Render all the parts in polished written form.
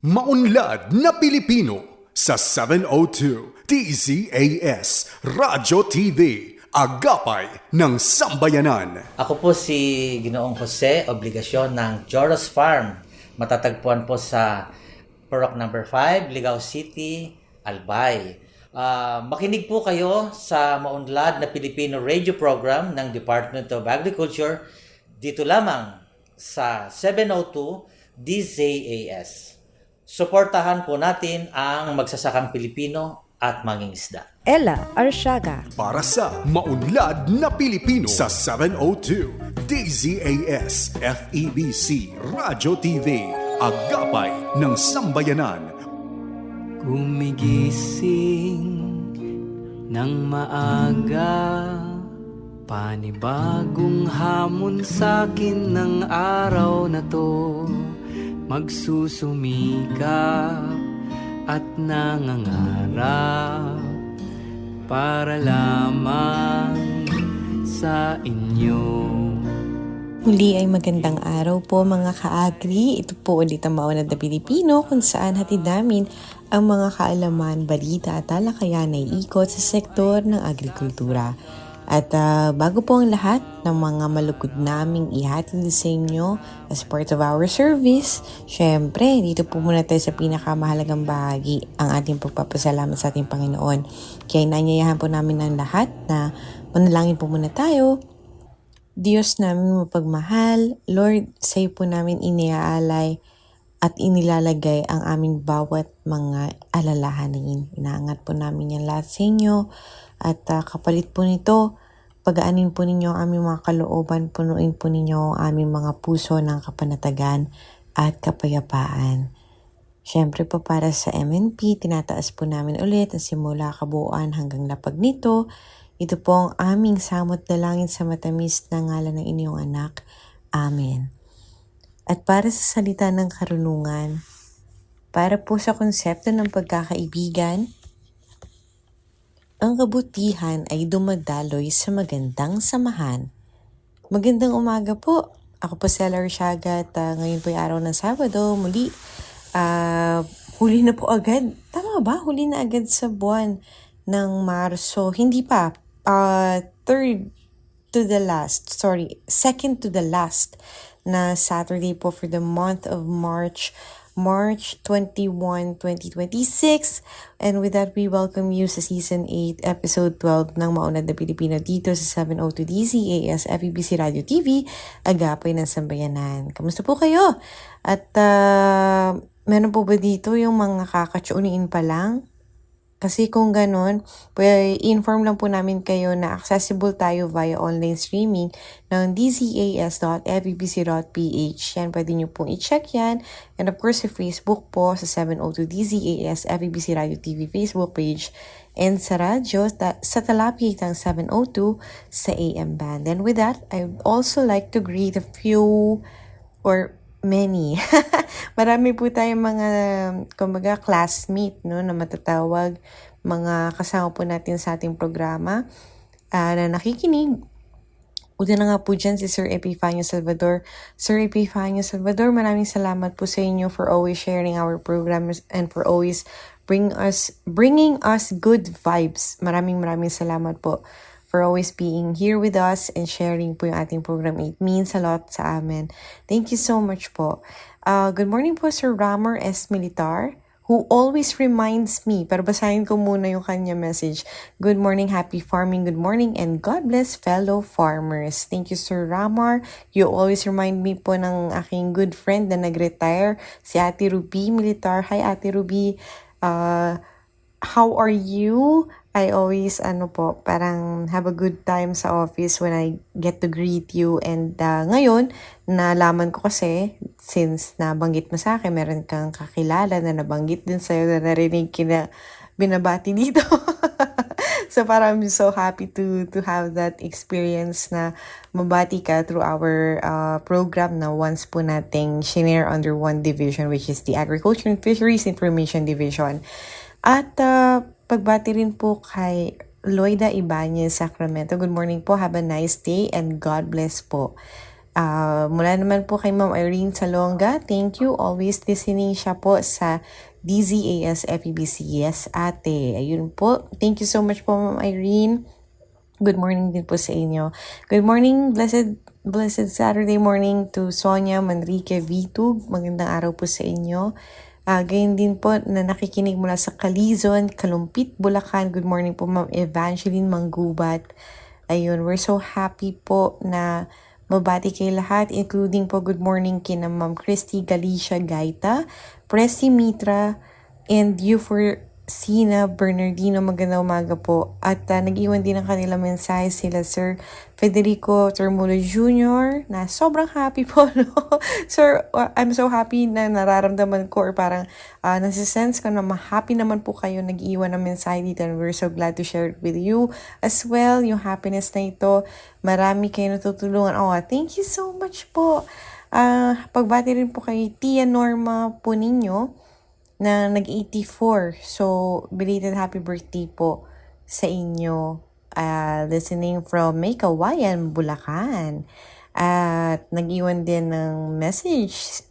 Maunlad na Pilipino sa 702 DZAS Radyo TV, Agapay ng Sambayanan. Ako po si Ginoong Jose Obligasyon ng Joros Farm. Matatagpuan po sa Purok No. 5, Ligao City, Albay. Makinig po kayo sa Maunlad na Pilipino radio program ng Department of Agriculture dito lamang sa 702 DZAS. Suportahan po natin ang magsasakang Pilipino at mangingisda. Ella Arshaga. Para sa Maunlad na Pilipino sa 702 DZAS FEBC Radyo TV, Agapay ng Sambayanan. Gumigising ng maaga, panibagong hamon sa'kin ng araw na to. Magsusumikap at nangangarap para lamang sa inyo. Muli ay magandang araw po mga ka-agri. Ito po ulit ang Maunlad na Pilipino kung saan hatid namin ang mga kaalaman, balita at talakayan na iikot sa sektor ng agrikultura. At bago po ang lahat ng mga malugod naming ihatid sa inyo as part of our service, syempre, dito po muna tayo sa pinakamahalagang bahagi, ang ating pagpapasalamat sa ating Panginoon. Kaya inaanyayahan po namin ng lahat na manalangin po muna tayo. Diyos namin mapagmahal, Lord, sa iyo po namin iniaalay at inilalagay ang aming bawat mga alalahanin. Inaangat po namin yan lahat sa inyo. At kapalit po nito, pagaanin po ninyo ang aming mga kalooban, punuin po ninyo ang aming mga puso ng kapanatagan at kapayapaan. Siyempre po para sa MNP, tinataas po namin ulit ang simula kabuuan hanggang lapag nito. Ito po ang aming samot dalangin sa matamis na ngalan ng inyong anak. Amen. At para sa salita ng karunungan, para po sa konsepto ng pagkakaibigan, ang kabutihan ay dumadaloy sa magandang samahan. Magandang umaga po. Ako po si Ella Arshaga at ngayon po yung araw ng Sabado. Muli, huli na po agad. Tama ba? Huli na agad sa buwan ng Marso. Hindi pa. Second to the last na Saturday po for the month of March 21, 2026. And with that, we welcome you sa Season 8, Episode 12 ng Maunlad na Pilipino dito sa 702 DZAS FEBC Radio TV, Agapay ng Sambayanan. Kamusta po kayo? At meron po ba dito yung mga kakatsuuniin pa lang? Kasi kung ganun, i-inform lang po namin kayo na accessible tayo via online streaming ng dzas.febc.ph. Yan, pwede nyo pong i-check yan. And of course, sa Facebook po, sa 702 DZAS FEBC Radio TV Facebook page. And sa radyo, sa Talapitang 702 sa AM band. And with that, I would also like to greet a few or many. Marami po tayong mga, kumbaga, classmate, no, na matatawag, mga kasama po natin sa ating programa na nakikinig. Una na nga po dyan si Sir Epifanio Salvador. Sir Epifanio Salvador, maraming salamat po sa inyo for always sharing our programs and for always bringing us good vibes. Maraming salamat po for always being here with us and sharing po yung ating program. It means a lot sa amin. Thank you so much po. Good morning po Sir Rammer S. Militar, who always reminds me, pero basahin ko muna yung kanya message. Good morning, happy farming, good morning, and God bless fellow farmers. Thank you Sir Rammer. You always remind me po ng aking good friend na nag-retire, si Ate Ruby Militar. Hi Ate Ruby. How are you? I always, parang have a good time sa office when I get to greet you. And ngayon, nalaman ko kasi, since nabanggit mo sa akin, meron kang kakilala na nabanggit din sa'yo na narinig kina binabati dito. So parang I'm so happy to have that experience na mabati ka through our program na once po nating shinare under one division, which is the Agriculture and Fisheries Information Division. At pagbati rin po kay Loida Ibanez, Sacramento. Good morning po. Have a nice day and God bless po. Mula naman po kay Ma'am Irene Salonga, thank you. Always listening siya po sa DZAS FEBC. Yes, ate. Ayun po. Thank you so much po, Ma'am Irene. Good morning din po sa inyo. Good morning, blessed Saturday morning to Sonia Manrique V2. Magandang araw po sa inyo. Gayon din po na nakikinig mula sa Calizon, Kalumpit, Bulacan. Good morning po, Ma'am Evangeline Manggubat. Ayun, we're so happy po na mabati kayo lahat, including po good morning kina Ma'am Christy Galicia Gaita, Presi Mitra, and you for Sina Bernardino. Magandang umaga po. At nag-iwan din ng kanilang mensahe sila Sir Federico Termulo Jr. na sobrang happy po. No? Sir, I'm so happy na nararamdaman ko or parang nasisense ko na happy naman po kayo nag-iwan ng mensahe dito, and we're so glad to share it with you as well. Yung happiness na ito, marami kayo natutulungan. Thank you so much po. Pagbati rin po kay Tia Norma po ninyo na nag-84. So, belated happy birthday po sa inyo. Listening from May Kawayan, Bulacan. At nag-iwan din ng message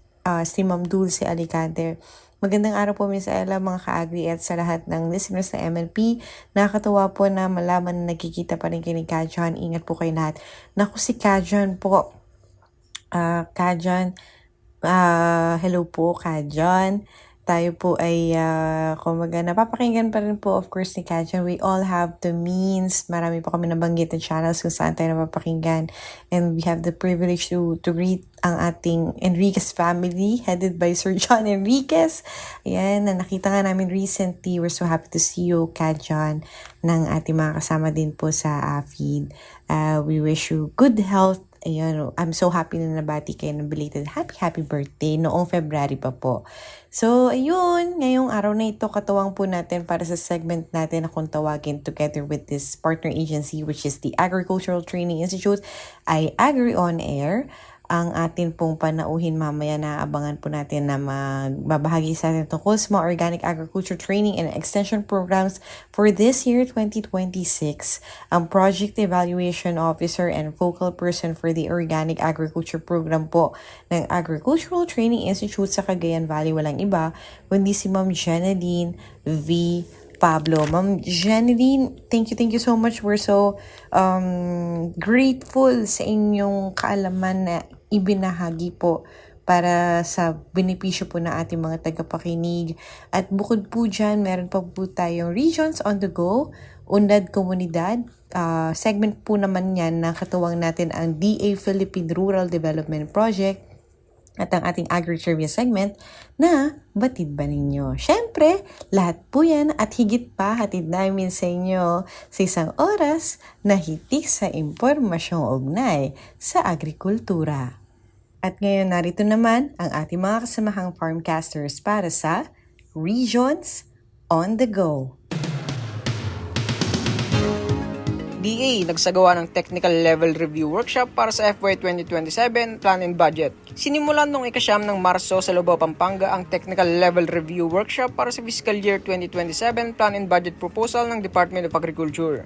si Ma'am Dulce Alicante. Magandang araw po, Miss Ella, mga ka-agri at sa lahat ng listeners na MNP. Nakakatawa po na malaman na nagkikita pa rin kayo ni Kajan. Ingat po kayo lahat. Naku, si Kajan po. Kajan, hello po, Kajan. Tayo po ay, kumaga, napapakinggan pa rin po, of course, ni Kajan. We all have the means. Marami po kami nabanggit na channels kung saan tayo napapakinggan. And we have the privilege to greet ang ating Enriquez family, headed by Sir John Enriquez. Ayan, na nakita nga namin recently. We're so happy to see you, Kajan, ng ating mga kasama din po sa AFID. We wish you good health. Ayun, I'm so happy na nabati kayo ng belated happy birthday noong February pa po. So, ayun, ngayong araw na ito, katuwang po natin para sa segment natin na kung tawagin together with this partner agency, which is the Agricultural Training Institute, ay Agri On Air. Ang atin pong panauhin mamaya na abangan po natin na magbabahagi sa atin tungkol sa mga organic agriculture training and extension programs for this year 2026. Ang Project Evaluation Officer and focal person for the Organic Agriculture Program po ng Agricultural Training Institute sa Cagayan Valley, walang iba kundi si Ma'am Jeneline V. Pablo. Ma'am Jeneline, thank you so much. We're so grateful sa inyong kaalaman na ibinahagi po para sa benepisyo po ng ating mga tagapakinig. At bukod po dyan, meron pa po tayong Regions on the Go, Unad Komunidad. Segment po naman yan na katuwang natin ang DA Philippine Rural Development Project at ang ating agri-trivia segment na Batid Ba Ninyo? Syempre, lahat po yan at higit pa hatid namin sa inyo sa isang oras na hitik sa impormasyong ugnay sa agrikultura. At ngayon narito naman ang ating mga kasamahang farmcasters para sa Regions on the Go. DA nagsagawa ng Technical Level Review Workshop para sa FY 2027 Plan and Budget. Sinimulan noong ika-9 ng Marso sa Lubao, Pampanga ang Technical Level Review Workshop para sa Fiscal Year 2027 Plan and Budget Proposal ng Department of Agriculture.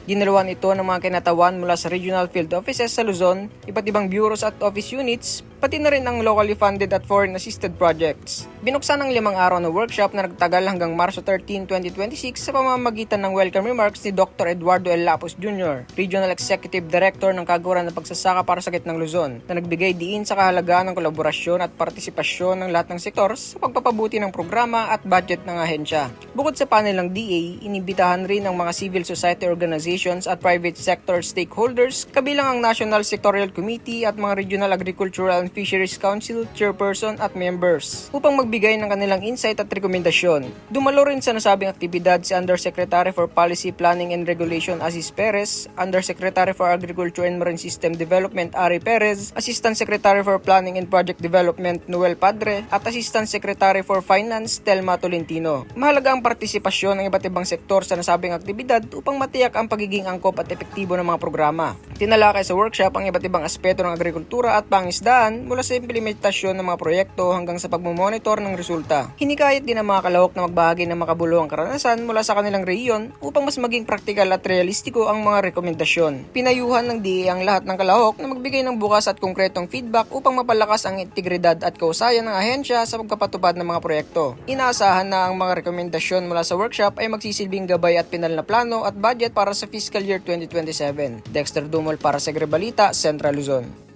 Dinaluan ito ng mga kinatawan mula sa Regional Field Offices sa Luzon, iba't ibang bureaus at office units, pati na rin ang locally funded at foreign assisted projects. Binuksan ng 5 araw na workshop na nagtagal hanggang Marso 13, 2026 sa pamamagitan ng welcome remarks ni Dr. Eduardo L. Lapus Jr., Regional Executive Director ng Kagawaran ng Pagsasaka para sa Gitnang Luzon, na nagbigay diin sa kahalagahan ng kolaborasyon at partisipasyon ng lahat ng sektor sa pagpapabuti ng programa at budget ng ahensya. Bukod sa panel ng DA, inibitahan rin ang mga civil society organizations at private sector stakeholders, kabilang ang National Sectorial Committee at mga Regional Agricultural and Fisheries Council, chairperson at members, upang magbigay ng kanilang insight at rekomendasyon. Dumalo rin sa nasabing aktibidad si Undersecretary for Policy Planning and Regulation Aziz Perez, Undersecretary for Agriculture and Marine System Development Ari Perez, Assistant Secretary for Planning and Project Development Noel Padre, at Assistant Secretary for Finance Telma Tolentino. Mahalaga ang partisipasyon ng iba't ibang sektor sa nasabing aktibidad upang matiyak ang pagiging angkop at epektibo ng mga programa. Tinalakay sa workshop ang iba't ibang aspeto ng agrikultura at pangisdaan mula sa implementasyon ng mga proyekto hanggang sa pagmumonitor ng resulta. Hinikayat din ang mga kalahok na magbahagi ng makabuluhang karanasan mula sa kanilang rehiyon upang mas maging praktikal at realistiko ang mga rekomendasyon. Pinayuhan ng DA ang lahat ng kalahok na magbigay ng bukas at konkretong feedback upang mapalakas ang integridad at kausayan ng ahensya sa pagpapatupad ng mga proyekto. Inaasahan na ang mga rekomendasyon mula sa workshop ay magsisilbing gabay at pinal na plano at budget para sa fiscal year 2027. Dexter Dumol para sa Agribalita, Central Luzon.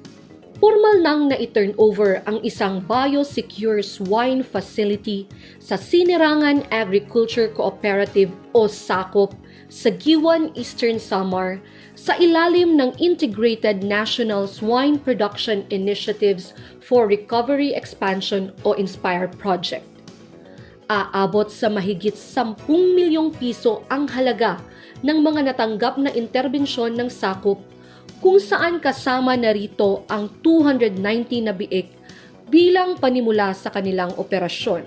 Formal nang na-turn over ang isang biosecure swine facility sa Sinirangan Agriculture Cooperative o SACOP sa Giwan, Eastern Samar sa ilalim ng Integrated National Swine Production Initiatives for Recovery Expansion o INSPIRE project. Aabot sa mahigit 10 milyong piso ang halaga ng mga natanggap na interbensyon ng SACOP kung saan kasama na rito ang 290 na biik bilang panimula sa kanilang operasyon.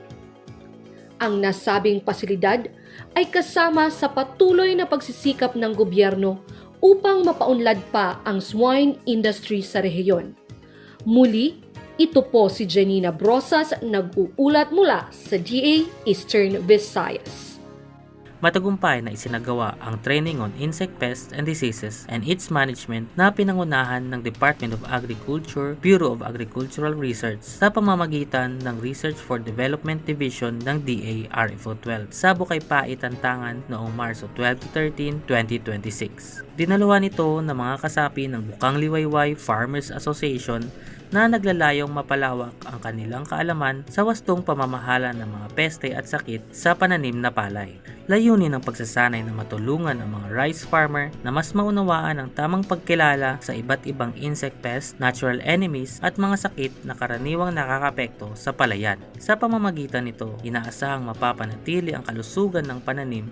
Ang nasabing pasilidad ay kasama sa patuloy na pagsisikap ng gobyerno upang mapaunlad pa ang swine industry sa rehiyon. Muli, ito po si Janina Brosas nag-uulat mula sa DA Eastern Visayas. Matagumpay na isinagawa ang Training on Insect Pests and Diseases and its Management na pinangunahan ng Department of Agriculture, Bureau of Agricultural Research sa pamamagitan ng Research for Development Division ng DA RFO 12 sa Bukay Pait, Tantangan noong Marso 12 to 13, 2026. Dinaluhan ito ng mga kasapi ng Bukang Liwayway Farmers Association na naglalayong mapalawak ang kanilang kaalaman sa wastong pamamahala ng mga peste at sakit sa pananim na palay. Layunin ng pagsasanay na matulungan ang mga rice farmer na mas maunawaan ang tamang pagkilala sa iba't ibang insect pests, natural enemies at mga sakit na karaniwang nakakapekto sa palayan. Sa pamamagitan nito, inaasahang mapapanatili ang kalusugan ng pananim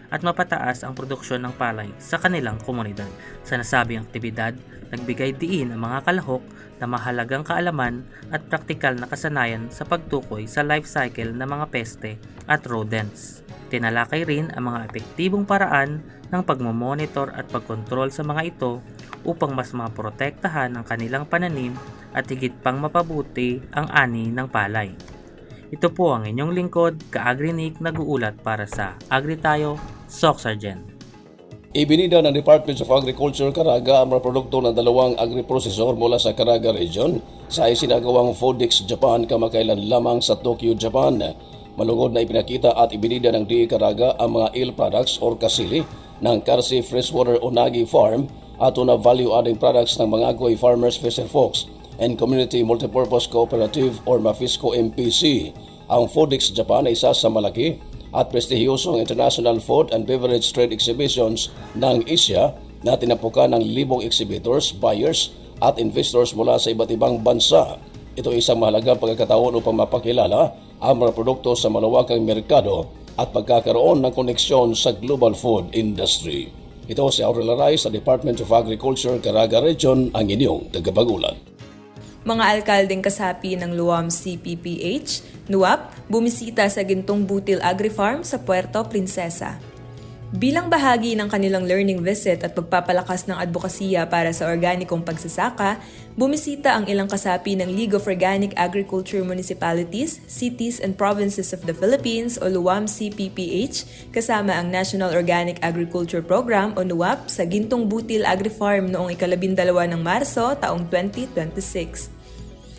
at mapataas ang produksyon ng palay sa kanilang komunidad. Sa nasabing aktibidad, nagbigay diin ang mga kalahok na mahalagang kaalaman at praktikal na kasanayan sa pagtukoy sa life cycle ng mga peste at rodents. Tinalakay rin ang mga epektibong paraan ng pagmomonitor at pagkontrol sa mga ito upang mas maprotektahan ang kanilang pananim at higit pang mapabuti ang ani ng palay. Ito po ang inyong lingkod, Ka-Agri-Nick, nag-uulat para sa Agri-Tayo, Soc Sargent. Ibinida ng Department of Agriculture Caraga ang mga produkto ng dalawang agri-processor mula sa Caraga Region sa isinagawang Fodex Japan kamakailan lamang sa Tokyo, Japan. Malungod na ipinakita at ibinida ng DA Caraga ang mga eel products or kasili ng Karsi Freshwater Onagi Farm at na value-adding products ng mga Agoy Farmers Fisher Folks and Community Multipurpose Cooperative or MAFISCO MPC. Ang Fodex Japan ay isa sa malaki at prestihiyosong international food and beverage trade exhibitions ng Asia na tinapukan ng libong exhibitors, buyers at investors mula sa iba't ibang bansa. Ito ay isang mahalagang pagkakataon upang mapakilala ang mga produkto sa malawakang merkado at pagkakaroon ng koneksyon sa global food industry. Ito si Aurel Aray sa Department of Agriculture, Caraga Region, ang inyong tagapagulat. Mga alkaldeng kasapi ng Luam CPPH, NUAP, bumisita sa Gintong Butil Agri-Farm sa Puerto Princesa. Bilang bahagi ng kanilang learning visit at pagpapalakas ng advokasya para sa organikong pagsasaka, bumisita ang ilang kasapi ng League of Organic Agriculture Municipalities, Cities and Provinces of the Philippines o Luam CPPH kasama ang National Organic Agriculture Program o NUAP sa Gintong Butil Agri-Farm noong 12 ng Marso taong 2026.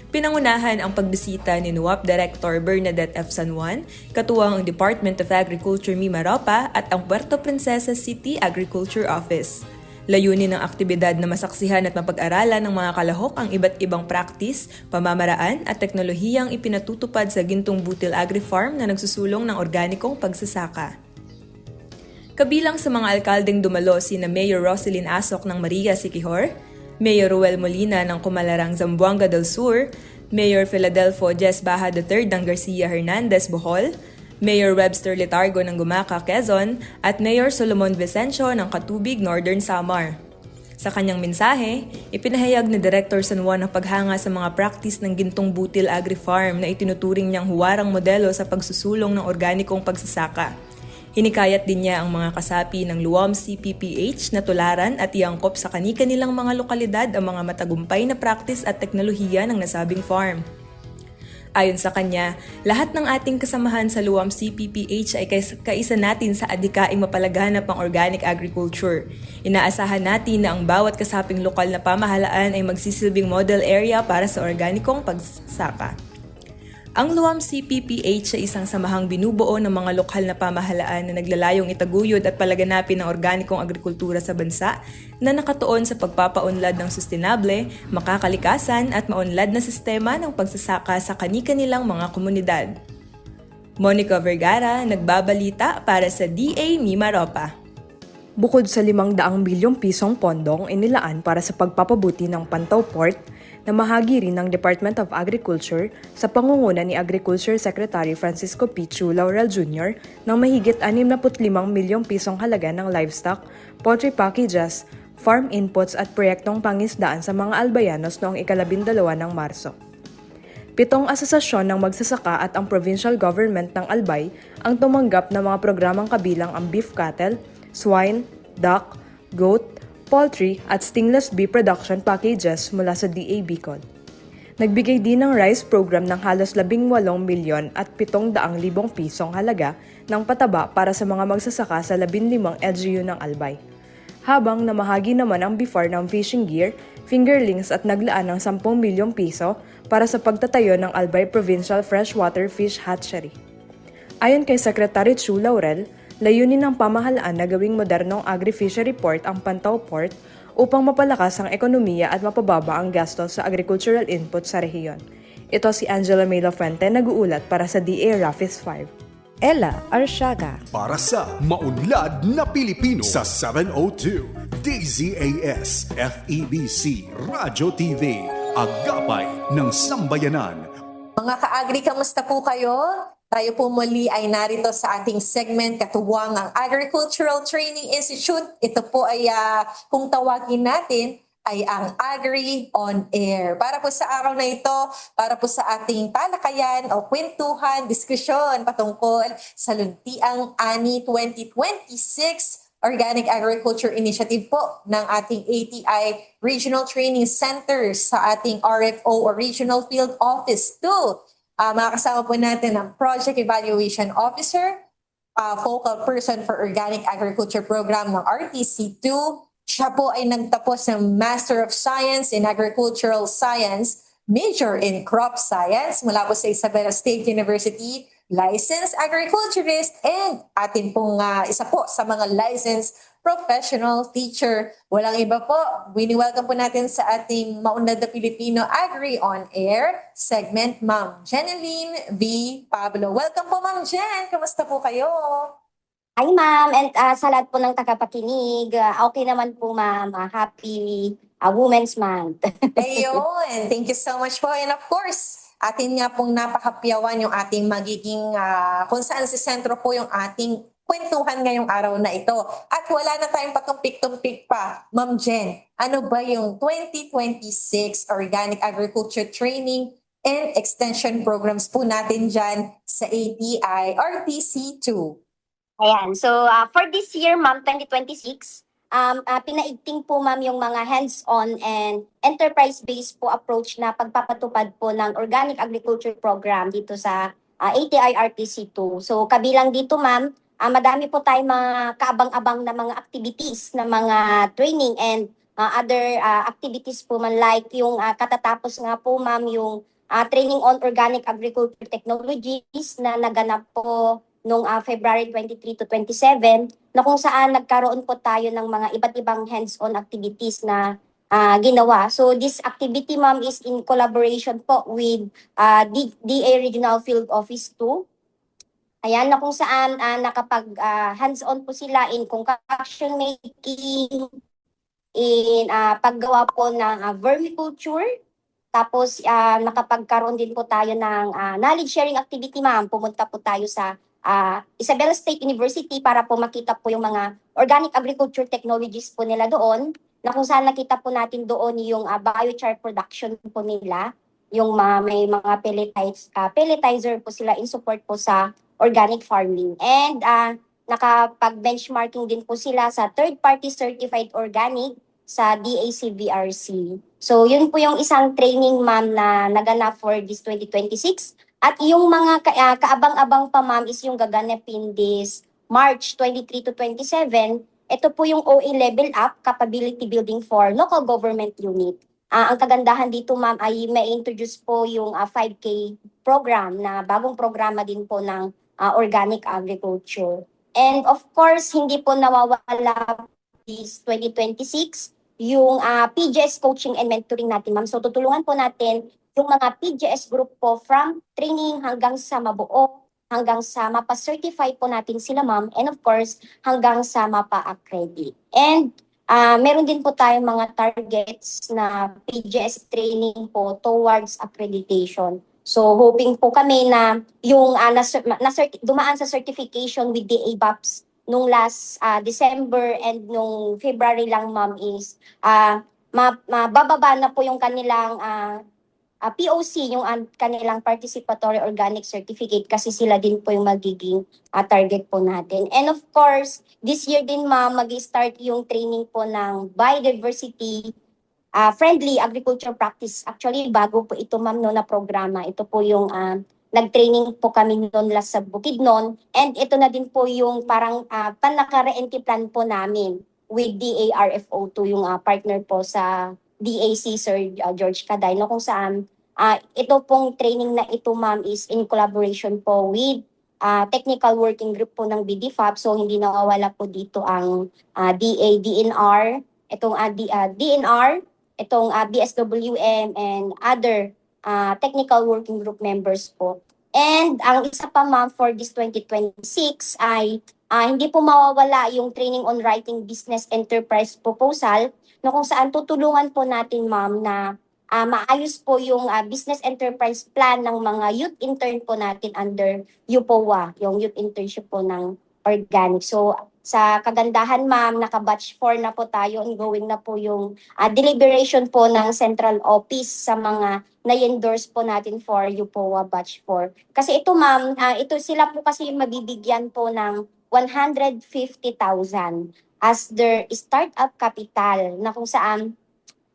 Pinangunahan ang pagbisita ni NUAP Director Bernadette F. San Juan, katuwang ang Department of Agriculture Mimaropa at ang Puerto Princesa City Agriculture Office. Layunin ng aktibidad na masaksihan at mapag-aralan ng mga kalahok ang iba't ibang practice, pamamaraan at teknolohiyang ipinatutupad sa Gintong Butil Agri-Farm na nagsusulong ng organikong pagsasaka. Kabilang sa mga alkaldeng dumalo sina Mayor Roselyn Asok ng Maria Siquijor, Mayor Ruel Molina ng Kumalarang Zamboanga del Sur, Mayor Philadelphia Jess Baha III ng Garcia Hernandez, Bohol, Mayor Webster Letargo ng Gumaca, Quezon, at Mayor Solomon Vicencio ng Katubig, Northern Samar. Sa kanyang mensahe, ipinahayag ni Director San Juan ang paghanga sa mga practice ng Gintong Butil Agri-Farm na itinuturing niyang huwarang modelo sa pagsusulong ng organikong pagsasaka. Hinikayat din niya ang mga kasapi ng Luwam CPPH na tularan at iangkop sa kani-kanilang mga lokalidad ang mga matagumpay na practice at teknolohiya ng nasabing farm. Ayon sa kanya, lahat ng ating kasamahan sa Luwam CPPH ay kaisa natin sa adhikaing mapalaganap ang organic agriculture. Inaasahan natin na ang bawat kasaping lokal na pamahalaan ay magsisilbing model area para sa organikong pagsasaka. Ang Luwam CPPH ay isang samahang binubuo ng mga lokal na pamahalaan na naglalayong itaguyod at palaganapin ang organikong agrikultura sa bansa na nakatuon sa pagpapaunlad ng sustainable, makakalikasan at maunlad na sistema ng pagsasaka sa kani-kanilang mga komunidad. Monica Vergara, nagbabalita para sa DA Mimaropa. Bukod sa 500 bilyong pisong pondong inilaan para sa pagpapabuti ng Pantaw Port, na mahagi rin ng Department of Agriculture sa pangunguna ni Agriculture Secretary Francisco Pichu Laurel Jr. ng mahigit 65 milyong pisong halaga ng livestock, poultry packages, farm inputs at proyektong pangisdaan sa mga albayanos noong 12 ng Marso. 7 asosasyon ng magsasaka at ang provincial government ng Albay ang tumanggap ng mga programang kabilang ang beef cattle, swine, duck, goat, poultry at stingless beef production packages mula sa DA Bicol. Nagbigay din ng rice program ng halos 18 milyon at 700,000 pisong halaga ng pataba para sa mga magsasaka sa 15 LGU ng Albay. Habang namahagi naman ang BIFAR ng fishing gear, fingerlings at naglaan ng 10 milyong piso para sa pagtatayo ng Albay Provincial Freshwater Fish Hatchery. Ayon kay Secretary Chu Laurel, layunin ng pamahalaan na gawing modernong agri-fishery port ang Pantaw Port upang mapalakas ang ekonomiya at mapababa ang gastos sa agricultural input sa rehiyon. Ito si Angela May Lafuente nag-uulat para sa DA Rafis 5. Ella Arsiaga. Para sa Maunlad na Pilipino sa 702 DZAS FEBC Radyo TV, Agapay ng Sambayanan. Mga ka-agri, kamusta po kayo? Tayo po muli ay narito sa ating segment katuwang ang Agricultural Training Institute. Ito po ay kung tawagin natin ay ang Agri on Air. Para po sa araw na ito, para po sa ating talakayan o kwentuhan, diskusyon patungkol sa Luntiang Ani 2026 Organic Agriculture Initiative po ng ating ATI Regional Training Center sa ating RFO or Regional Field Office 2. Makakasama po natin ang Project Evaluation Officer, Focal Person for Organic Agriculture Program ng RTC2. Siya po ay nagtapos ng Master of Science in Agricultural Science, Major in Crop Science mula po sa Isabela State University, Licensed Agriculturist, and atin pong isa po sa mga licensed professional teacher. Walang iba po, wini-welcome po natin sa ating Maunlad na Pilipino Agri on Air segment, Ma'am Jeneline V. Pablo. Welcome po, Ma'am Jen. Kamusta po kayo? Hi, ma'am. And sa lahat po ng tagapakinig, okay naman po, ma'am. Happy Women's Month. Ayun. Thank you so much po. And of course, atin nga pong napakapiyawan yung ating magiging kung saan sa sentro po yung ating kwentuhan ngayong araw na ito. At wala na tayong patumpik-tumpik pa. Ma'am Jen, ano ba yung 2026 Organic Agriculture Training and Extension Programs po natin dyan sa ATI RTC2? Ayan. So, for this year, ma'am, 2026, pinaigting po, ma'am, yung mga hands-on and enterprise-based po approach na pagpapatupad po ng Organic Agriculture Program dito sa ATI RTC2. So, kabilang dito, ma'am, madami po tayong mga kaabang-abang na mga activities, na mga training and other activities po man, like yung katatapos nga po, ma'am, yung training on organic agriculture technologies na naganap po noong February 23 to 27, na kung saan nagkaroon po tayo ng mga iba't ibang hands-on activities na ginawa. So this activity, ma'am, is in collaboration po with DA Regional Field Office 2. Ayan, na kung saan nakapag hands-on po sila in concoction making, in paggawa po ng vermiculture. Tapos nakapagkaroon din po tayo ng knowledge sharing activity, ma'am. Pumunta po tayo sa Isabela State University para po makita po yung mga organic agriculture technologies po nila doon, na kung saan nakita po natin doon yung biochar production po nila, yung may mga pelletizer po sila in support po sa organic farming. And nakapag-benchmarking din po sila sa third-party certified organic sa DACVRC. So yun po yung isang training ma'am na naganap for this 2026. At yung mga kaabang-abang pa ma'am is yung gaganapin this March 23 to 27. Ito po yung OA Level Up Capability Building for Local Government Unit. Ang kagandahan dito ma'am ay may introduce po yung 5K program na bagong programa din po ng organic agriculture. And of course, hindi po nawawala this 2026 yung PGS coaching and mentoring natin ma'am. So tutulungan po natin yung mga PGS group po from training hanggang sa mabuo, hanggang sa mapa-certify po natin sila ma'am, and of course, hanggang sa mapa-accredit. And meron din po tayong mga targets na PGS training po towards accreditation. So hoping po kami na yung dumaan sa certification with the ABAPS nung last December and nung February lang ma'am is mabababa na po yung kanilang POC, yung kanilang Participatory Organic Certificate kasi sila din po yung magiging target po natin. And of course, this year din ma'am, mag-start yung training po ng biodiversity friendly agriculture practice. Actually, bago po ito ma'am no, na programa. Ito po yung nag-training po kami noon last sa Bukidnon. And ito na din po yung parang panaka-re-entry plan po namin with DARFO2, yung partner po sa DAC Sir George Caday, no, kung saan ito pong training na ito ma'am is in collaboration po with technical working group po ng BDFAP. So hindi nawawala po dito ang DNR, itong DNR, itong BSWM and other technical working group members po. And ang isa pa ma'am for this 2026 ay hindi po mawawala yung training on writing business enterprise proposal no, kung saan tutulungan po natin ma'am na maayos po yung business enterprise plan ng mga youth intern po natin under UPOA, yung youth internship po ng organic. So sa kagandahan ma'am, naka-batch 4 na po tayo, ongoing na po yung deliberation po ng central office sa mga na-endorse po natin for UPOA batch 4. Kasi ito ma'am, ito sila po kasi mabibigyan po ng 150,000 as their startup capital na kung saan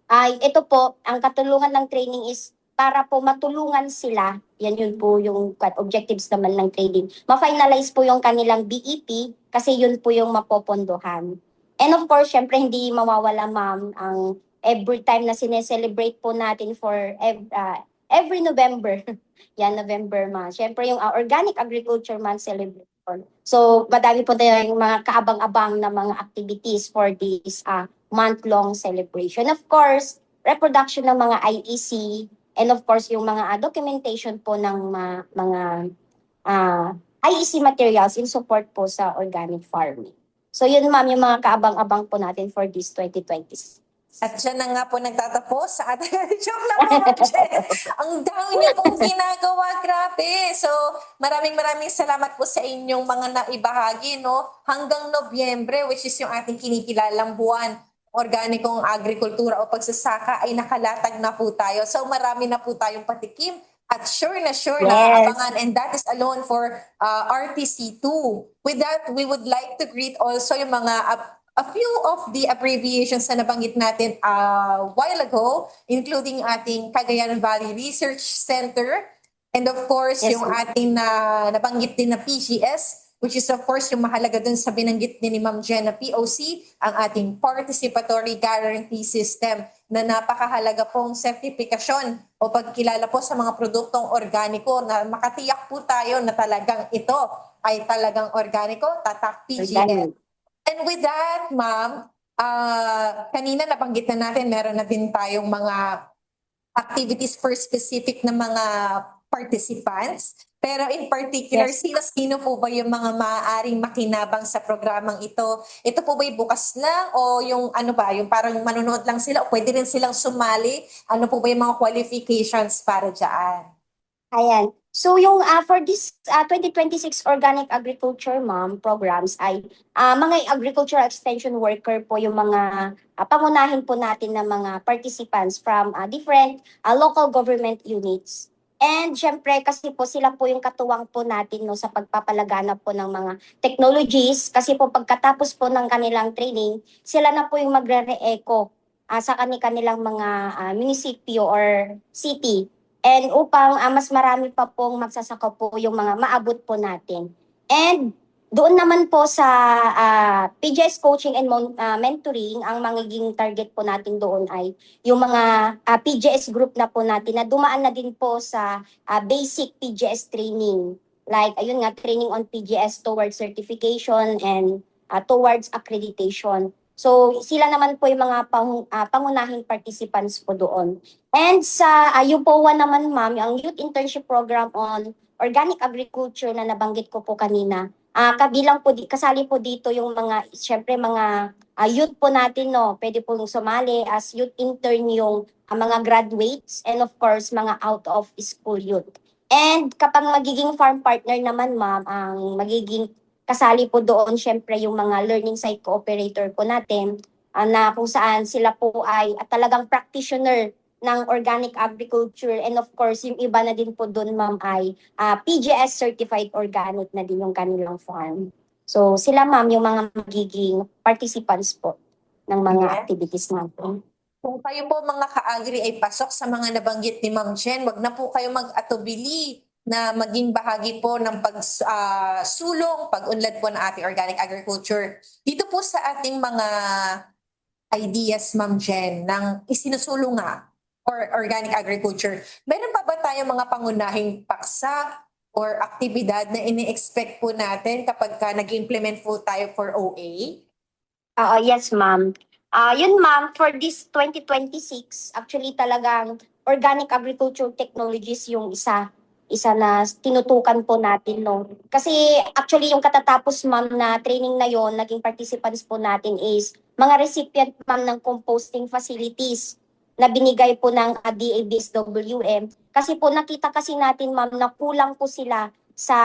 ay ito po, ang katulungan ng training is para po matulungan sila, yan yun po yung objectives naman ng training. Ma-finalize po yung kanilang BEP kasi yun po yung mapopondohan. And of course, syempre hindi mawawala ma'am ang every time na sineselebrate po natin for every November. Yan, November month. Syempre yung Organic Agriculture Month celebration. So, madami po tayong mga kaabang-abang na mga activities for this month-long celebration. Of course, reproduction ng mga IEC, and of course, yung mga documentation po ng mga IEC materials in support po sa organic farming. So yun ma'am, yung mga kaabang-abang po natin for this 2020. At dyan na nga po nagtatapos sa ating joke lang po, Ma'am Jen. Ang dami niyo pong ginagawa, grabe. So maraming salamat po sa inyong mga naibahagi, no? Hanggang Nobyembre, which is yung ating kinikilalang buwan, organikong agrikultura o pagsasaka ay nakalatag na po tayo. So marami na po tayong patikim at sure na abangan, and that is alone for RTC2. With that, we would like to greet also yung mga a few of the abbreviations na nabanggit natin a while ago, including ating Cagayan Valley Research Center, and of course yung ating nabanggit din na PGS, which is of course yung mahalaga dun sa binanggit ni Ma'am Jen na POC, ang ating Participatory Guarantee System na napakahalaga pong sertifikasyon o pagkilala po sa mga produktong organiko na makatiyak po tayo na talagang ito ay talagang organiko, tatak PGS. And with that, ma'am, kanina nabanggit na natin, meron na din tayong mga activities for specific na mga participants. Pero in particular, sino po ba yung mga maaaring makinabang sa programang ito? Ito po ba yung bukas lang o yung ano ba, yung parang manonood lang sila o pwede rin silang sumali? Ano po ba yung mga qualifications para dyan? Ayan. So yung for this 2026 Organic Agriculture ma'am programs ay mga agricultural extension worker po yung mga pangunahin po natin na mga participants from different local government units. And syempre kasi po sila po yung katuwang po natin no, sa pagpapalaganap po ng mga technologies kasi po pagkatapos po ng kanilang training, sila na po yung magre-re-echo sa kanilang mga munisipyo or city. And upang mas marami pa pong magsasaka po yung mga maabot po natin. And doon naman po sa PGS coaching and mentoring, ang magiging target po natin doon ay yung mga PGS group na po natin na dumaan na din po sa basic PGS training. Like, ayun nga, training on PGS towards certification and towards accreditation. So, sila naman po yung mga pangunahing participants po doon. And sa UPOA naman, ma'am, ang Youth Internship Program on Organic Agriculture na nabanggit ko po kanina, kabilang po, kasali po dito yung mga, syempre mga youth po natin, no, pwede po sumali as youth intern yung mga graduates and of course, mga out of school youth. And kapag magiging farm partner naman, ma'am, ang magiging kasali po doon, syempre yung mga learning site cooperator po natin, na kung saan sila po ay talagang practitioner ng organic agriculture and of course yung iba na din po doon ma'am ay PGS certified organic na din yung kanilang farm. So sila ma'am yung mga magiging participants po ng mga activities natin. Kung kayo po mga ka-agri ay pasok sa mga nabanggit ni Ma'am Jen, wag na po kayo mag-atubili na maging bahagi po ng pagsulong, pag-unlad po ng ating organic agriculture. Dito po sa ating mga ideas, Ma'am Jen, ng isinusulong nga or organic agriculture, meron pa ba tayong mga pangunahing paksa or aktibidad na ini-expect po natin kapag nag-implement po tayo for OA? Yes, ma'am. Yun, ma'am, for this 2026, actually talagang organic agriculture technologies yung isa na tinutukan po natin, no. Kasi actually yung katatapos, ma'am, na training na yon, naging participants po natin is mga recipient, ma'am, ng composting facilities na binigay po ng DABSWM. Kasi po nakita kasi natin, ma'am, na kulang po sila sa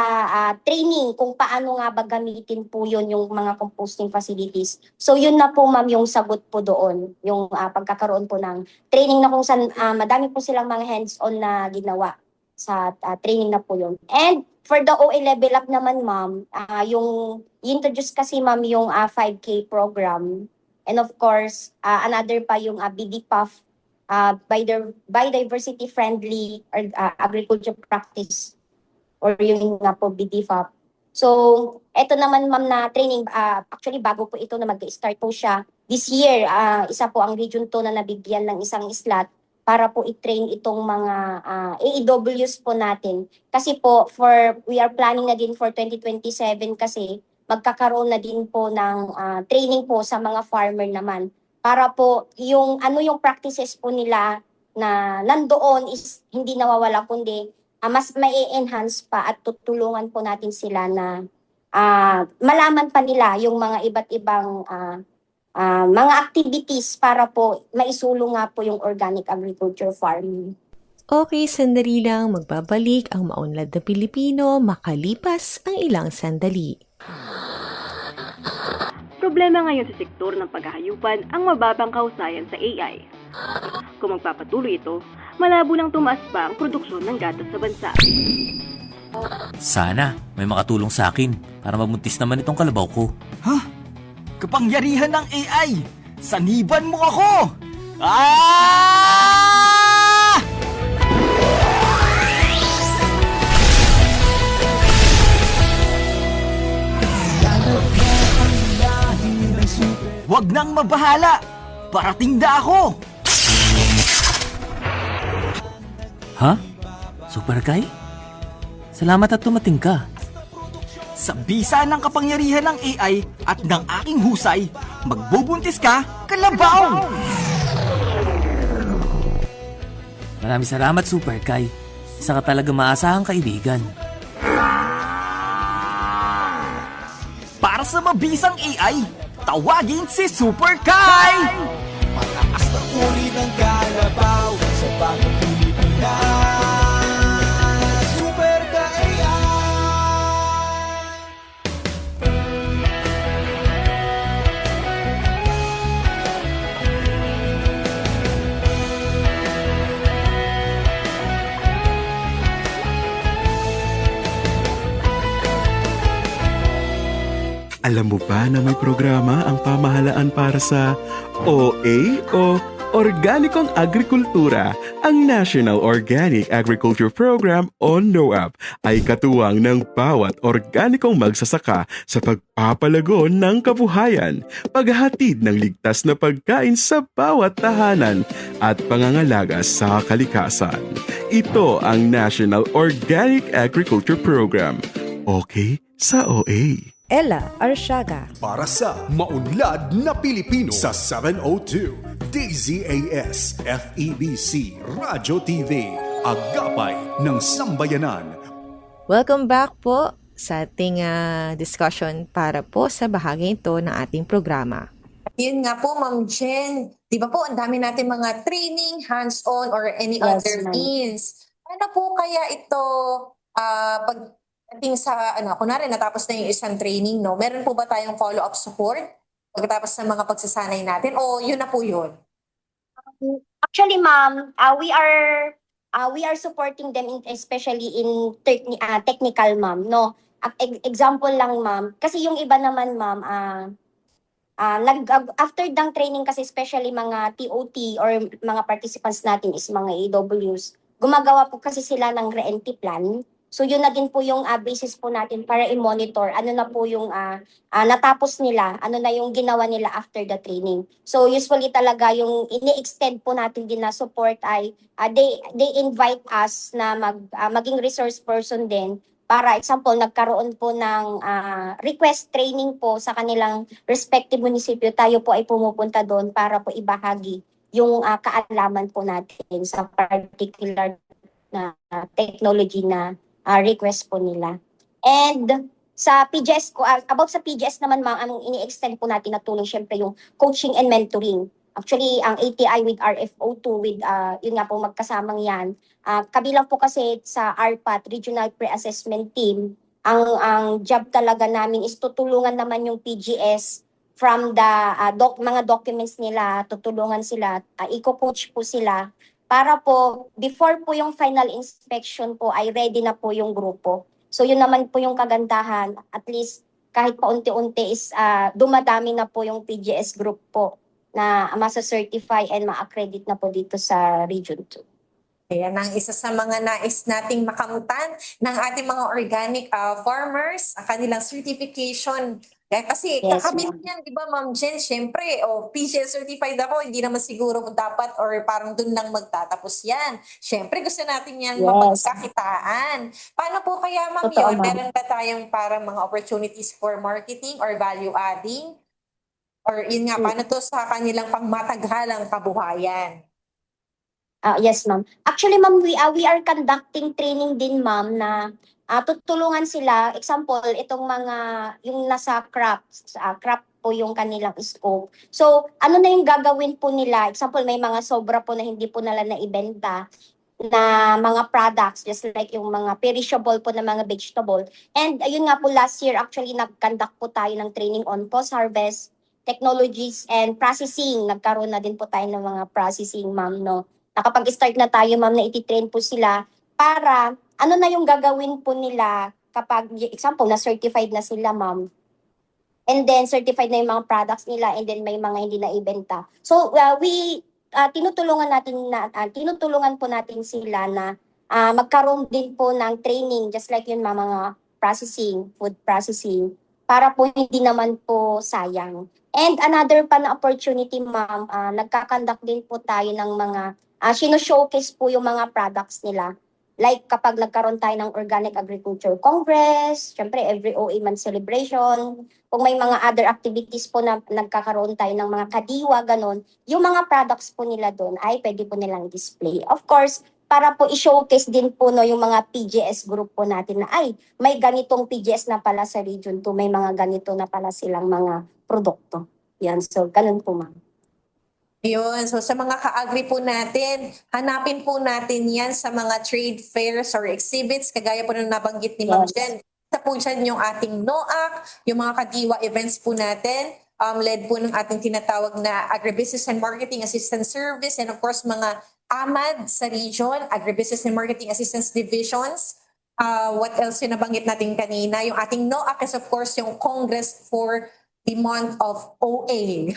training kung paano nga ba gamitin po yun yung mga composting facilities. So yun na po, ma'am, yung sagot po doon, yung pagkakaroon po ng training na kung saan madami po silang mga hands-on na ginawa sa training na po yun. And for the OA level up naman, ma'am, yung introduce kasi, ma'am, yung 5K program. And of course, another pa yung BDPAF, biodiversity friendly or agriculture practice or yung nga po BDFAP. So, eto naman, ma'am, na training, actually bago po ito na mag-start po siya this year, isa po ang Region 2 na nabigyan ng isang slot para po i-train itong mga AEWs po natin. Kasi po, we are planning na din for 2027 kasi magkakaroon na din po ng training po sa mga farmer naman. Para po yung practices po nila na nandoon is hindi nawawala kundi mas mai-enhance pa at tutulungan po natin sila na malaman pa nila yung mga iba't ibang mga activities para po maisulong nga po yung organic agriculture farming. Okay, sandali lang, magbabalik ang maunlad na Pilipino makalipas ang ilang sandali. Problema ngayon sa sektor ng paghahayupan ang mababang kahusayan sa AI. Kung magpapatuloy ito, malabo nang tumaas pa ang produksyon ng gatas sa bansa. Sana may makatulong sa akin para mabuntis naman itong kalabaw ko. Ha? Kapangyarihan ng AI! Saniban mo ako! Huwag nang mabahala! Parating na ako! Ha? Super Kai? Salamat at tumating ka. Sa bisa ng kapangyarihan ng AI at ng aking husay, magbubuntis ka, kalabaw! Maraming salamat, Super Kai. Isa ka talaga maasahang kaibigan. Para sa mabisang AI, tawagin si Super Kai! Malakas na uri ng kalabaw sa bagong Pilipinas. Super Kai! Alam mo ba na may programa ang pamahalaan para sa OA o Organikong Agrikultura? Ang National Organic Agriculture Program o NOAP ay katuwang ng bawat organikong magsasaka sa pagpapalago ng kabuhayan, paghahatid ng ligtas na pagkain sa bawat tahanan at pangangalaga sa kalikasan. Ito ang National Organic Agriculture Program. Okay sa OA. Ella Arsiaga. Para sa maunlad na Pilipino sa 702 DZAS FEBC Radyo TV, Agapay ng Sambayanan. Welcome back po sa ating discussion para po sa bahagi ito ng ating programa. Yun nga po, Ma'am Jen. Di ba po, ang dami natin mga training, hands-on, or any other means. Ano po kaya ito pagdating sa, kunwari natapos na yung isang training, no? Meron po ba tayong follow-up support pagkatapos ng mga pagsasanay natin? O yun na po yun? Actually, ma'am, we are supporting them especially in technical, ma'am, no? Example lang, ma'am. Kasi yung iba naman, ma'am, after ng training kasi especially mga TOT or mga participants natin is mga AWs, gumagawa po kasi sila ng re-entry plan. So yun na din po yung basis po natin para i-monitor ano na po yung natapos nila, ano na yung ginawa nila after the training. So usually talaga yung ini-extend po natin din na support ay they invite us na maging resource person din. Para example, nagkaroon po ng request training po sa kanilang respective munisipyo, tayo po ay pumupunta doon para po ibahagi yung kaalaman po natin sa particular na technology na request po nila. And sa PGS, about sa PGS naman, ma'am, ang ini-extend po natin na tulong, syempre yung coaching and mentoring. Actually, ang ATI with RFO2, with yun nga po magkasamang yan. Kabilang po kasi sa RPAT, Regional Pre-Assessment Team, ang job talaga namin is tutulungan naman yung PGS from the mga documents nila, tutulungan sila, i-coach po sila, para po, before po yung final inspection po, ay ready na po yung grupo. So yun naman po yung kagandahan, at least kahit paunti-unti is dumadami na po yung PGS group po na masa-certify and ma-accredit na po dito sa Region 2. Ayan ang isa sa mga nais nating makamutan ng ating mga organic farmers, ang kanilang certification. Kasi Yes, kakabit yan, di ba, Ma'am Jen? Siyempre, PGS certified ako, hindi naman siguro kung dapat or parang dun lang magtatapos yan. Siyempre, gusto natin yan mapagkakitaan. Paano po kaya, Ma'am, Totoo, yun? ma'am. Meron ba tayong parang mga opportunities for marketing or value adding? Or yun nga, paano to sa kanilang pangmataghalang kabuhayan? Yes, ma'am. Actually, ma'am, we are conducting training din, ma'am, na tutulungan sila. Example, itong mga, yung nasa crop po yung kanilang scope. So, ano na yung gagawin po nila? Example, may mga sobra po na hindi po nila naibenta na mga products, just like yung mga perishable po na mga vegetable. And ayun nga po, last year, actually, nag-conduct po tayo ng training on post-harvest technologies and processing. Nagkaroon na din po tayo ng mga processing, ma'am, no? Nakapag-start na tayo, ma'am, na iti-train po sila para ano na yung gagawin po nila kapag, example, na-certified na sila, ma'am. And then, certified na yung mga products nila and then may mga hindi na ibenta. So, tinutulungan po natin sila na magkaroon din po ng training, just like yun, mga processing, food processing, para po hindi naman po sayang. And another pa na opportunity, ma'am, nagkakandak din po tayo ng mga, sino-showcase po yung mga products nila. Like kapag nagkaroon tayo ng Organic Agriculture Congress, syempre every OA month celebration, kung may mga other activities po na nagkakaroon tayo ng mga kadiwa, ganon, yung mga products po nila doon ay pwede po nilang display. Of course, para po i-showcase din po no, yung mga PGS group po natin na ay may ganitong PGS na pala sa Region 2, may mga ganito na pala silang mga produkto. Yan, so ganun po, ma'am. Yun. So sa mga ka-agri po natin, hanapin po natin yan sa mga trade fairs or exhibits, kagaya po na nabanggit ni Ma'am Jen. Isa po dyan yung ating NOAC, yung mga kadiwa events po natin, led po ng ating tinatawag na Agribusiness and Marketing Assistance Service, and of course mga AMAD sa region, Agribusiness and Marketing Assistance Divisions, What else yung nabanggit natin kanina? Yung ating NOAC is of course yung Congress for the month of OA.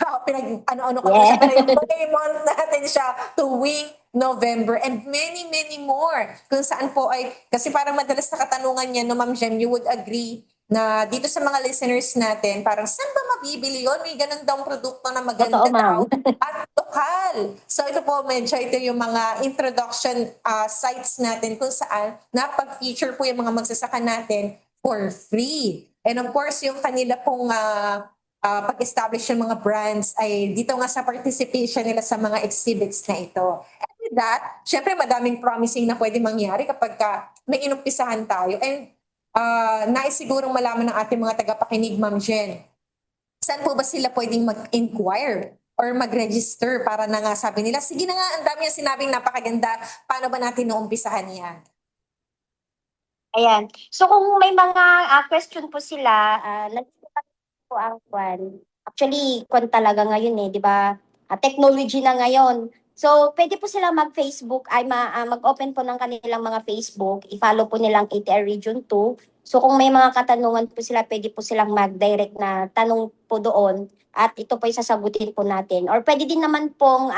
Ano-ano kami siya, pero yung OA month natin siya tuwing November and many, many more. Kung saan po ay, kasi parang madalas na katanungan niya, no Ma'am Jem, you would agree na dito sa mga listeners natin, parang saan ba mabibili yun? May ganun daw produkto na maganda daw at lokal. So ito po, medyo ito yung mga introduction sites natin kung saan napag-feature po yung mga magsasaka natin for free. And of course, yung kanila pong pag-establish ng mga brands ay dito nga sa participation nila sa mga exhibits na ito. And with that, syempre madaming promising na pwede mangyari kapag may inumpisahan tayo. And nais sigurong malaman ng ating mga tagapakinig, Ma'am Jen, saan po ba sila pwedeng mag-inquire or mag-register para na nga sabi nila, sige na nga, ang dami yung sinabing napakaganda, paano ba natin naumpisahan yan? Ayan. So kung may mga question po sila, nagsisimula po ang kwan. Actually, kwan talaga ngayon di ba? Technology na ngayon. So, pwede po sila mag-Facebook, ay mag-open po ng kanilang mga Facebook, i-follow po nilang ATR Region 2. So, kung may mga katanungan po sila, pwede po silang mag-direct na tanong po doon at ito po isasagutin po natin. Or pwede din naman pong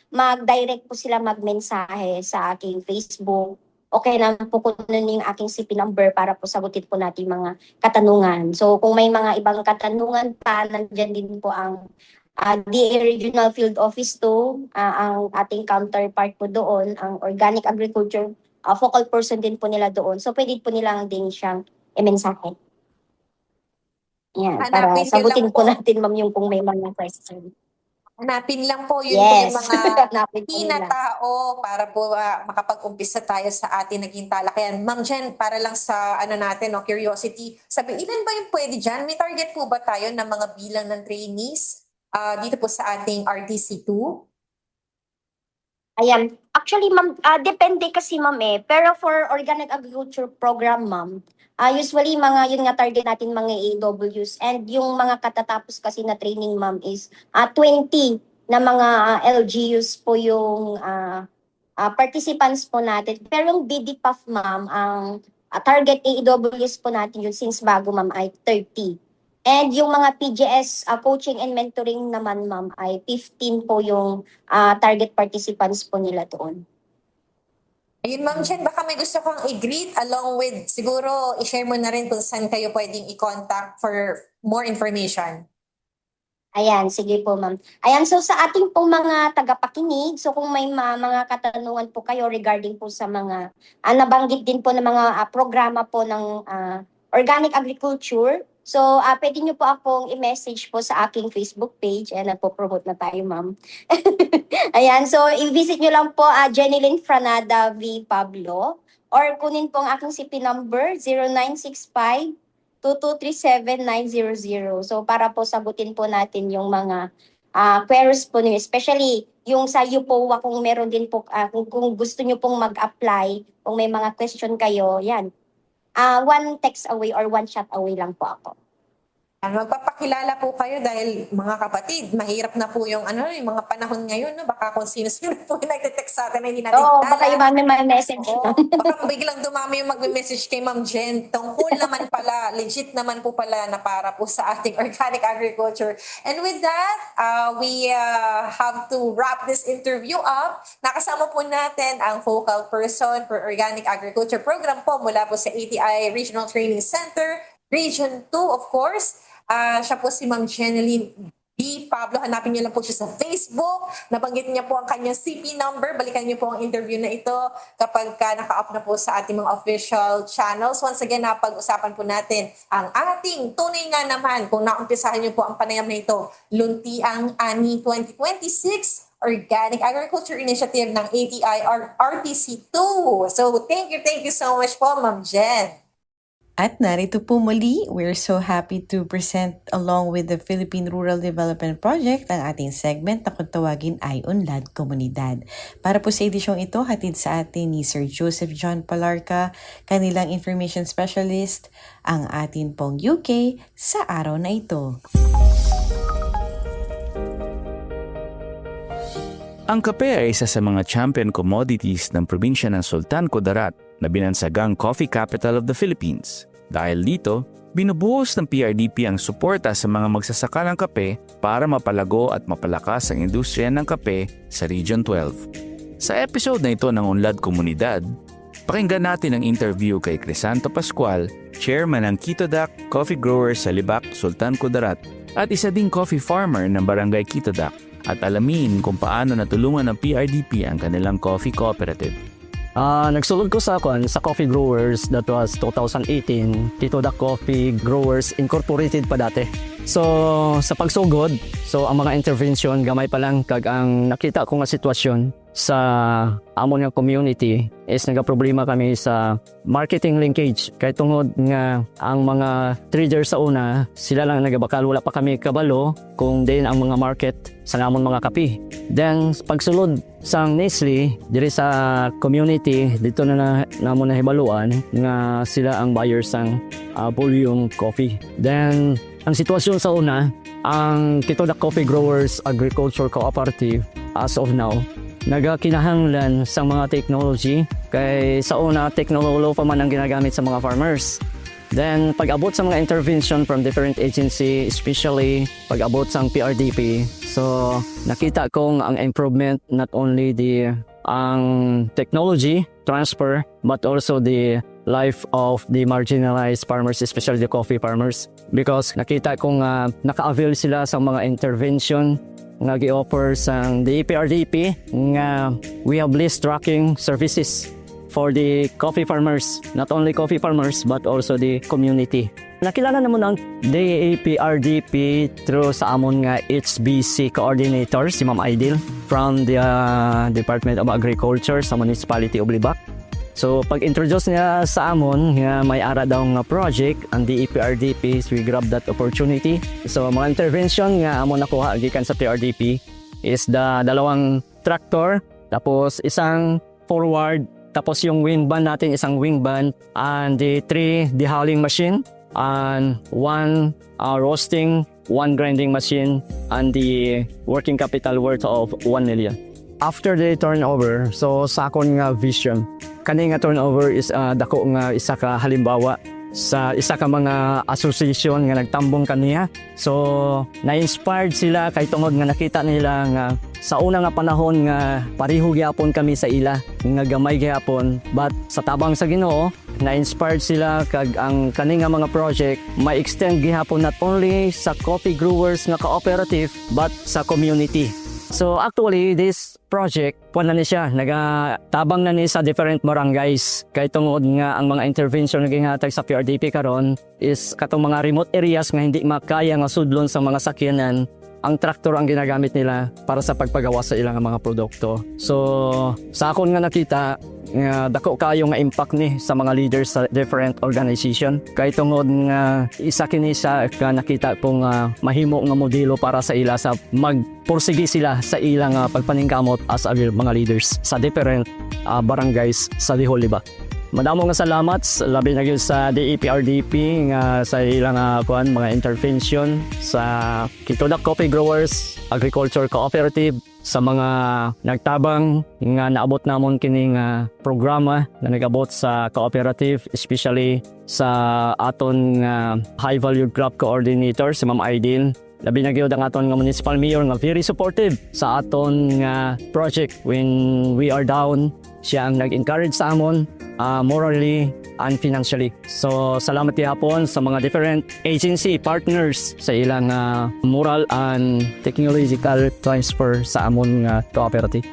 mag-direct po sila mag-mensahe sa aking Facebook. Okay na po kunin yung aking CP number para po sagutin po natin mga katanungan. So, kung may mga ibang katanungan pa, nandyan din po ang DA Regional Field Office 2, ang ating counterpart po doon, ang Organic Agriculture, focal person din po nila doon. So, pwede po nilang din siyang i-mensahe. Yan, para sagutin po natin, ma'am, yung kung may mga question. Hanapin lang po yun Yes. po yung mga pinatao para po makapag-umpisa tayo sa ating naging talakayan. Ma'am Jen, para lang sa natin, curiosity, sabi, ilan ba yung pwede dyan? May target po ba tayo ng mga bilang ng trainees dito po sa ating RTC2? Ayan. Actually, ma'am, depende kasi, ma'am Pero for Organic Agriculture Program, ma'am, usually yun nga target natin mga AWs. And yung mga katatapos kasi na training, ma'am, is 20 na mga LGUs po yung participants po natin. Pero yung DDPAF, ma'am, ang target AWs po natin yun since bago, ma'am, ay 30. And yung mga PGS coaching and mentoring naman, ma'am, ay 15 po yung target participants po nila doon. Ayun, Ma'am Jen, baka may gusto kong i-greet along with, siguro, i-share mo na rin kung saan kayo pwedeng i-contact for more information. Ayan, sige po, ma'am. Ayan, so sa ating po mga tagapakinig, so kung may mga katanungan po kayo regarding po sa mga nabanggit din po ng mga programa po ng Organic Agriculture, so, pwede nyo po akong i-message po sa aking Facebook page. Ayan, nagpo-promote na tayo, ma'am. Ayan, so i-visit nyo lang po Jenilyn Franada V. Pablo or kunin po ang aking CP number 0965-2237900. So, para po sagutin po natin yung mga queries po niyo, especially yung sa UPOA kung meron din po, kung gusto nyo pong mag-apply, kung may mga question kayo, yan. One text away or one chat away lang po ako. Magpapakilala po kayo dahil mga kapatid, mahirap na po yung yung mga panahon ngayon, no? Baka kung sino-sino po yung nagte-text sa atin na hindi natin kilala. Baka yung may message. Baka biglang dumami yung mag-message kay Ma'am Jen. Tungkol naman pala, legit naman po pala na para po sa ating organic agriculture. And with that, we have to wrap this interview up. Nakasama po natin ang focal person for Organic Agriculture Program po mula po sa ATI Regional Training Center, Region 2 of course. Siya po si Ma'am Jenilyn B. Pablo. Hanapin niyo lang po siya sa Facebook. Nabanggit niya po ang kanyang CP number. Balikan niyo po ang interview na ito kapag naka-up na po sa ating mga official channels. Once again, napag-usapan po natin ang ating tunay nga naman kung naumpisahan niyo po ang panayam na ito. Luntiang Ani 2026 Organic Agriculture Initiative ng ATI RTC2. So thank you so much po, Ma'am Jen. At narito po muli, we're so happy to present along with the Philippine Rural Development Project ang ating segment na kung tawagin ay Unlad Komunidad. Para po sa edisyong ito, hatid sa atin ni Sir Joseph John Palarca, kanilang information specialist, ang atin pong UK sa araw na ito. Ang kape ay isa sa mga champion commodities ng probinsya ng Sultan Kudarat. na binansagang Coffee Capital of the Philippines. Dahil dito, binubuhos ng PRDP ang suporta sa mga magsasaka ng kape para mapalago at mapalakas ang industriya ng kape sa Region 12. Sa episode na ito ng Unlad Komunidad, pakinggan natin ang interview kay Crisanto Pascual, chairman ng Quitodac Coffee Growers sa Libac, Sultan Kudarat, at isa ding coffee farmer ng Barangay Quitodac, at alamin kung paano natulungan ng PRDP ang kanilang coffee cooperative. Nagsulod ko sa Coffee Growers, that was 2018, Quitodac Coffee Growers Incorporated pa dati. So sa pagsugod, ang mga intervention gamay pa lang kag ang nakita ko nga sitwasyon sa amon nga community is nagaproblema kami sa marketing linkage kay tungod nga ang mga traders sa una sila lang nagabakal, wala pa kami kabalo kung din ang mga market sa namon mga kape. Then pagsulod sang Nestle diri sa community dito na namon nahibaluan nga sila ang buyers sang volume coffee. Then ang sitwasyon sa una, ang Quitodac Coffee Growers Agriculture Cooperative as of now nagakinahanglan sa mga technology kay sa una teknololo pa man ang ginagamit sa mga farmers. Then pag-abot sa mga intervention from different agency, especially pag-abot sa PRDP, so nakita kong ang improvement not only ang technology transfer but also the life of the marginalized farmers, especially the coffee farmers, because nakita kong naka-avail sila sa mga intervention nga gi-offer sang DPRDP nga we have list tracking services for the coffee farmers, not only coffee farmers but also the community. Nakilala naman ang DAPRDP through sa amon nga HBC coordinator si Ma'am Aidil from the Department of Agriculture sa Municipality of Libac. So pag-introduce niya sa amon nga may ara daw nga project ang DAPRDP, so we grab that opportunity. So mga intervention nga amon nakuha gikan sa PRDP is dalawang tractor, tapos isang forward, tapos yung wing band natin isang wing band, and the 3 dehulling machine, and 1 roasting, 1 grinding machine, and the working capital worth of 1 million. After the turnover, so sa akon nga vision, kani nga turnover is dako nga isa ka halimbawa sa isa ka mga association nga nagtambong kaniya. So na-inspired sila kay tungod nga nakita nila nga sa una nga panahon nga pareho gyapon kami sa ila nga gamay gyapon, but sa tabang sa Ginoo na-inspired sila kag ang kani nga mga project may extend gyapon not only sa coffee growers nga cooperative but sa community. So actually this project puwan na ni siya nagatabang na ni sa different barangays kay tungod nga ang mga intervention nga ginhatag sa PRDP karon is katong mga remote areas nga hindi makaya nga sudlon sa mga sakyanan, ang traktor ang ginagamit nila para sa pagpagawa sa ilang mga produkto. So sa akon nga nakita nga dako kayo nga impact ni sa mga leaders sa different organization kay tungod nga isa kini sa nakita kong mahimo nga modelo para sa ila sa magporsige sila sa ilang pagpaningkamot as mga leaders sa different barangays sa Dihol, Libac. Madamo nga salamat labi na gyud sa DAPRDP nga sa ilang mga intervention sa Quitodac Coffee Growers Agriculture Cooperative, sa mga nagtabang nga naabot namon kining programa na nagabot sa cooperative, especially sa aton high value crop coordinator si Ma'am Aidil. Labi na gyud ang aton nga municipal mayor nga very supportive sa aton nga project when we are down. Siya ang nag-encourage sa amon morally and financially. So salamat gihapon sa mga different agency partners sa ilang moral and technological transfer sa amon cooperative.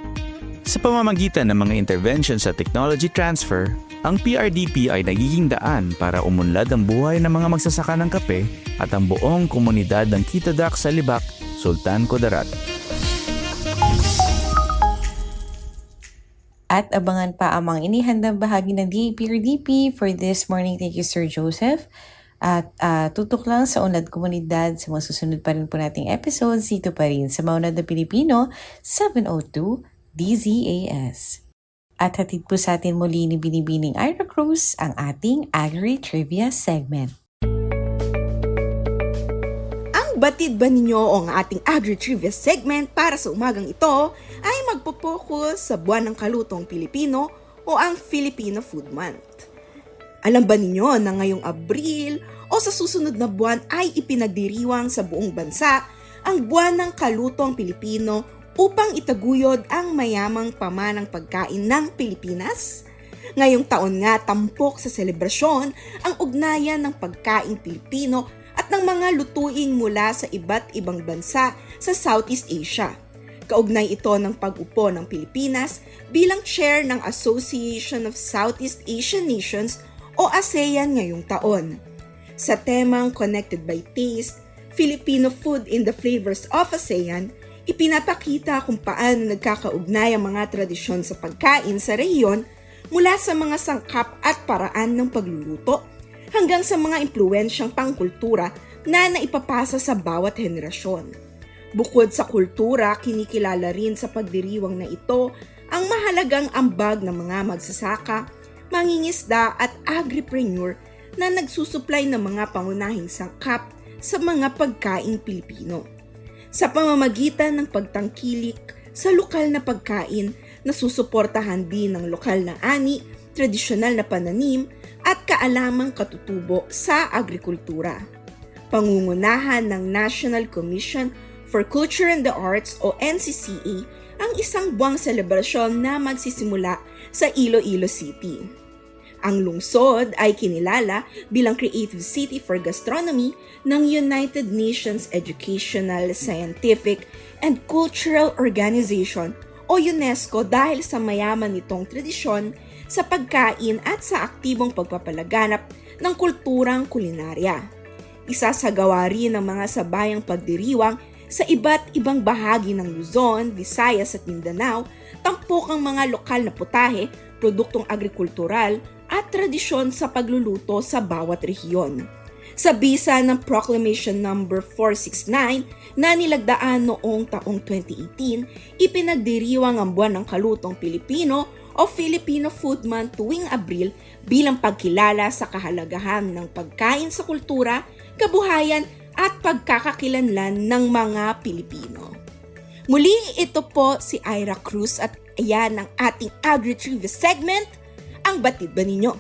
Sa pamamagitan ng mga intervention sa technology transfer, ang PRDP ay nagiging daan para umunlad ang buhay ng mga magsasaka ng kape at ang buong komunidad ng Quitodac sa Libac, Sultan Kudarat. At abangan pa ang mga inihandang bahagi ng DAPRDP for this morning. Thank you, Sir Joseph. At tutok lang sa Unlad Komunidad sa mga susunod pa rin po nating episodes dito pa rin sa Maunlad na Pilipino 702 DZAS. At hatid po sa atin muli ni Binibining Ira Cruz ang ating Agri-Trivia segment. Batid ba ninyo ang ating Agri-Trivia segment para sa umagang ito ay magpo-focus sa buwan ng kalutong Pilipino o ang Filipino Food Month. Alam ba ninyo na ngayong Abril o sa susunod na buwan ay ipinagdiriwang sa buong bansa ang buwan ng kalutong Pilipino upang itaguyod ang mayamang pamanang pagkain ng Pilipinas? Ngayong taon nga tampok sa selebrasyon ang ugnayan ng pagkaing Pilipino at ng mga lutuing mula sa iba't ibang bansa sa Southeast Asia. Kaugnay ito ng pag-upo ng Pilipinas bilang chair ng Association of Southeast Asian Nations o ASEAN ngayong taon. Sa temang Connected by Taste, Filipino Food in the Flavors of ASEAN, ipinapakita kung paano nagkakaugnay ang mga tradisyon sa pagkain sa rehiyon mula sa mga sangkap at paraan ng pagluluto hanggang sa mga impluwensyang pangkultura na naipapasa sa bawat henerasyon. Bukod sa kultura, kinikilala rin sa pagdiriwang na ito ang mahalagang ambag ng mga magsasaka, mangingisda at agripreneur na nagsusuplay ng mga pangunahing sangkap sa mga pagkaing Pilipino. Sa pamamagitan ng pagtangkilik sa lokal na pagkain, nasusuportahan din ng lokal na ani, tradisyonal na pananim at kaalamang katutubo sa agrikultura. Pangungunahan ng National Commission for Culture and the Arts o NCCA ang isang buwang selebrasyon na magsisimula sa Iloilo City. Ang lungsod ay kinilala bilang Creative City for Gastronomy ng United Nations Educational, Scientific, and Cultural Organization o UNESCO dahil sa mayaman nitong tradisyon sa pagkain at sa aktibong pagpapalaganap ng kulturang kulinarya. Isasagawa rin ang mga sabayang pagdiriwang sa iba't ibang bahagi ng Luzon, Visayas at Mindanao, tampok ang mga lokal na putahe, produktong agrikultural at tradisyon sa pagluluto sa bawat rehiyon. Sa bisa ng Proclamation No. 469 na nilagdaan noong taong 2018, ipinagdiriwang ang Buwan ng Kalutong Pilipino o Filipino Food Month tuwing Abril bilang pagkilala sa kahalagahan ng pagkain sa kultura, kabuhayan at pagkakakilanlan ng mga Pilipino. Muli, ito po si Ira Cruz at ayan ang ating Agri-Trivia segment, ang Batid Ba Ninyo?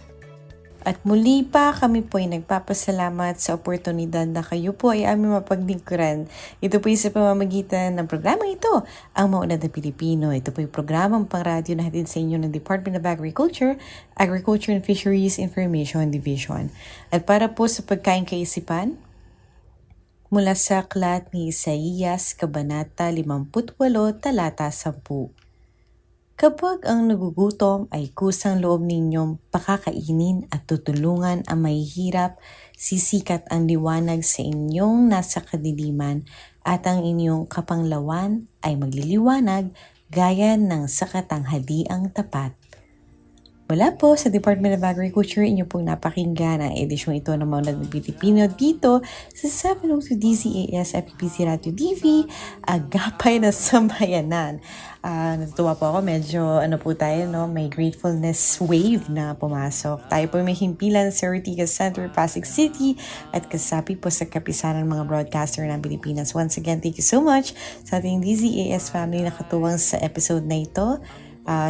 At muli pa, kami po ay nagpapasalamat sa oportunidad na kayo po ay aming mapaglingkuran. Ito po ay sa pamamagitan ng programang ito, ang Maunlad na Pilipino. Ito po ay programang pang-radyo na hatid sa inyo ng Department of Agriculture, Agriculture and Fisheries Information Division. At para po sa pagkain kaisipan, mula sa aklat ni Isaías, Kabanata 58, Talata 10. Kapag ang nagugutom ay kusang loob ninyong pakakainin at tutulungan ang mahihirap, sisikat ang liwanag sa inyong nasa kadiliman at ang inyong kapanglawan ay magliliwanag gaya ng sa katanghaliang tapat. Mula po sa Department of Agriculture, inyo pong napakinggan ang edisyong ito ng Maunlad na Pilipino dito sa 702 DZAS FEBC Radio TV, Agapay na Sambayanan. Natutuwa po ako, medyo po tayo, no? May gratefulness wave na pumasok. Tayo po may himpilan sa Ortigas Center, Pasig City at kasapi po sa kapisanan ng mga broadcaster ng Pilipinas. Once again, thank you so much sa ating DZAS family na katuwang sa episode na ito.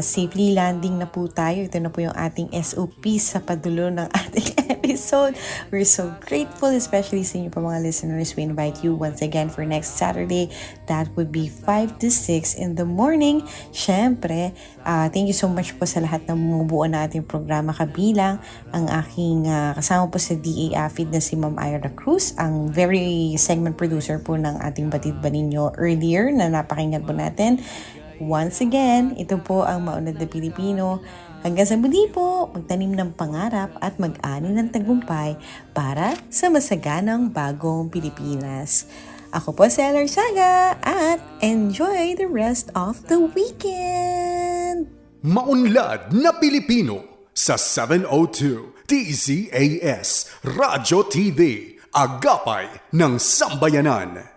Safely landing na po tayo. Ito na po yung ating SOP sa padulo ng ating episode. We're so grateful, especially sa inyo po mga listeners. We invite you once again for next Saturday. That would be 5 to 6 in the morning. Syempre, thank you so much po sa lahat ng bumubuo na ating programa, kabilang ang aking kasama po sa DA AFID na si Ma'am Ira Cruz, ang very segment producer po ng ating Batid Ba Ninyo earlier na napakinggan po natin. Once again, ito po ang Maunlad na Pilipino. Hanggang sa muli po, magtanim ng pangarap at mag-ani ng tagumpay para sa masaganang bagong Pilipinas. Ako po si Ella Saga at enjoy the rest of the weekend! Maunlad na Pilipino sa 702 DZAS Radyo TV, Agapay ng Sambayanan.